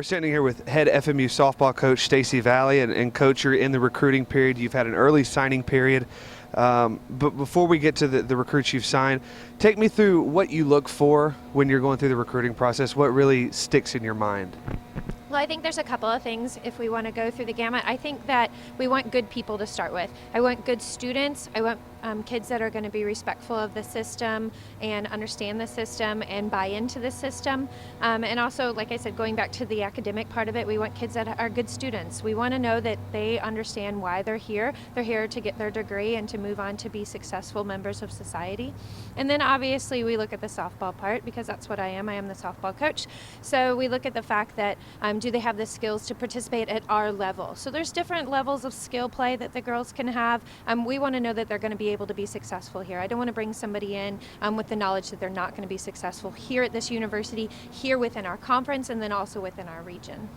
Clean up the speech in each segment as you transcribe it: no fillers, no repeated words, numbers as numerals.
We're sitting here with head FMU softball coach Stacy Valley, and coach, you're in the recruiting period. You've had an early signing period. But before we get to the recruits you've signed, take me through what you look for when you're going through the recruiting process. What really sticks in your mind? Well, I think there's a couple of things if we want to go through the gamut. I think that we want good people to start with. I want good students. I want kids that are going to be respectful of the system and understand the system and buy into the system. And also, like I said, going back to the academic part of it, we want kids that are good students. We want to know that they understand why they're here. They're here to get their degree and to move on to be successful members of society. And then obviously we look at the softball part, because that's what I am. I am the softball coach. So we look at the fact that do they have the skills to participate at our level? So there's different levels of skill play that the girls can have. We want to know that they're going to be able to be successful here. I don't want to bring somebody in with the knowledge that they're not going to be successful here at this university, here within our conference, and then also within our region.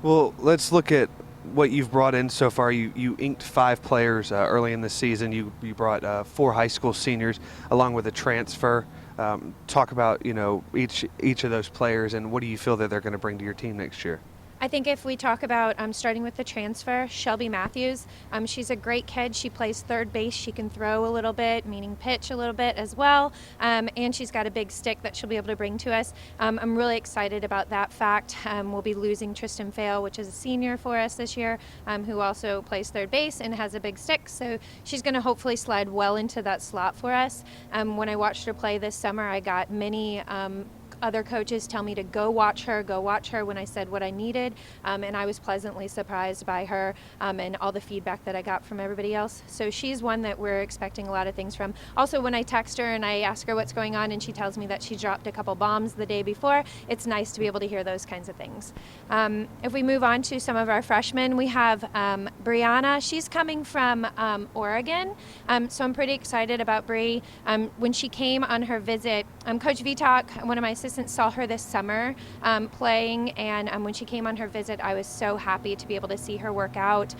Well, let's look at what you've brought in so far. You inked 5 players early in the season. You brought 4 high school seniors along with a transfer. Talk about each of those players, and what do you feel that they're going to bring to your team next year? I think if we talk about starting with the transfer, Shelby Matthews, she's a great kid. She plays third base. She can throw a little bit, meaning pitch a little bit as well, and she's got a big stick that she'll be able to bring to us. I'm really excited about that fact. We'll be losing Tristan Fail, which is a senior for us this year, who also plays third base and has a big stick, so she's going to hopefully slide well into that slot for us. When I watched her play this summer, I got many other coaches tell me to go watch her when I said what I needed, and I was pleasantly surprised by her and all the feedback that I got from everybody else. So she's one that we're expecting a lot of things from. Also, when I text her and I ask her what's going on and she tells me that she dropped a couple bombs the day before, it's nice to be able to hear those kinds of things. If we move on to some of our freshmen, we have Brianna. She's coming from Oregon, so I'm pretty excited about Bri. When she came on her visit, Coach Vitak, one of my assistants, saw her this summer playing, and when she came on her visit, I was so happy to be able to see her work out.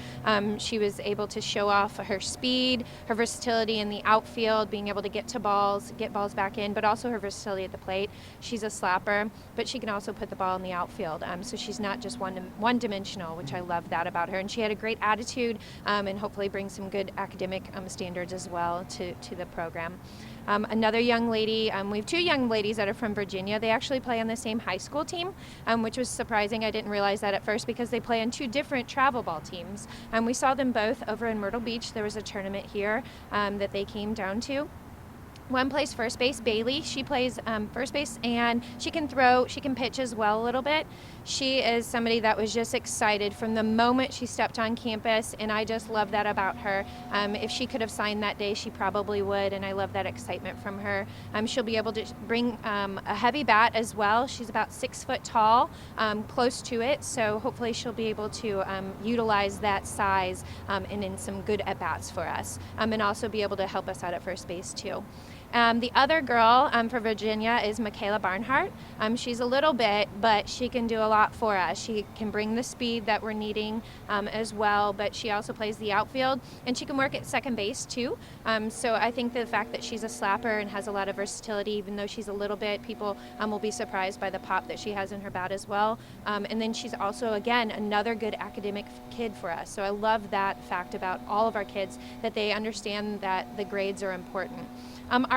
She was able to show off her speed, her versatility in the outfield, being able to get balls back in, but also her versatility at the plate. She's a slapper, but she can also put the ball in the outfield, so she's not just one-dimensional, which I love that about her. And she had a great attitude, and hopefully bring some good academic standards as well to the program. Another young lady, we have 2 young ladies that are from Virginia. They actually play on the same high school team, which was surprising. I didn't realize that at first, because they play on 2 different travel ball teams. We saw them both over in Myrtle Beach. There was a tournament here that they came down to. One plays first base, Bailey. She plays first base, and she can throw, she can pitch as well a little bit. She is somebody that was just excited from the moment she stepped on campus, and I just love that about her. If she could have signed that day, she probably would, and I love that excitement from her. She'll be able to bring a heavy bat as well. She's about 6 foot tall, close to it, so hopefully she'll be able to utilize that size and in some good at-bats for us, and also be able to help us out at first base too. The other girl for Virginia is Michaela Barnhart. She's a little bit, but she can do a lot for us. She can bring the speed that we're needing as well, but she also plays the outfield, and she can work at second base too. So I think the fact that she's a slapper and has a lot of versatility, even though she's a little bit, people will be surprised by the pop that she has in her bat as well. And then she's also, again, another good academic kid for us. So I love that fact about all of our kids, that they understand that the grades are important.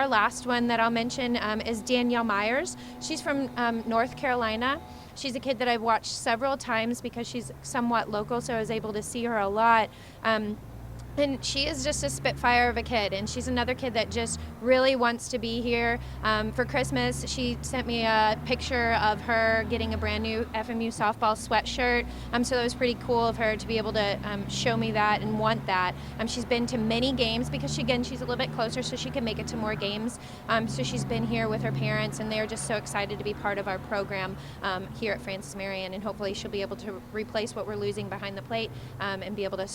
Our last one that I'll mention is Danielle Myers. She's from North Carolina. She's a kid that I've watched several times because she's somewhat local, so I was able to see her a lot. And she is just a spitfire of a kid, and she's another kid that just really wants to be here. For Christmas, she sent me a picture of her getting a brand new FMU softball sweatshirt, so that was pretty cool of her to be able to show me that and want that. She's been to many games because, she's a little bit closer, so she can make it to more games. So she's been here with her parents, and they're just so excited to be part of our program here at Francis Marion, and hopefully she'll be able to replace what we're losing behind the plate and be able to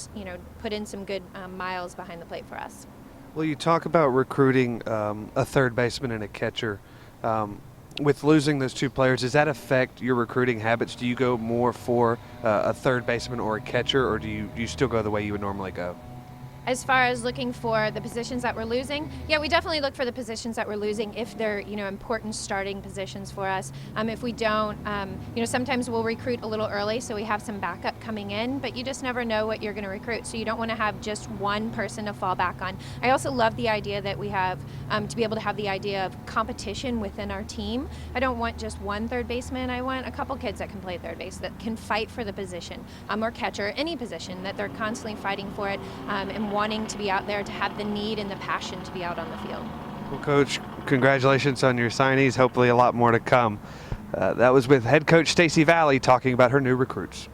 put in some good miles behind the plate for us. Well, you talk about recruiting a third baseman and a catcher. With losing those 2 players, does that affect your recruiting habits? Do you go more for a third baseman or a catcher, or do you still go the way you would normally go? As far as looking for the positions that we're losing, yeah, we definitely look for the positions that we're losing if they're, important starting positions for us. If we don't, sometimes we'll recruit a little early so we have some backup coming in, but you just never know what you're going to recruit. So you don't want to have just one person to fall back on. I also love the idea that we have to be able to have the idea of competition within our team. I don't want just one third baseman. I want a couple kids that can play third base, that can fight for the position, or catcher, any position, that they're constantly fighting for it, and wanting to be out there, to have the need and the passion to be out on the field. Well, Coach, congratulations on your signees. Hopefully a lot more to come. That was with head coach Stacy Valley talking about her new recruits.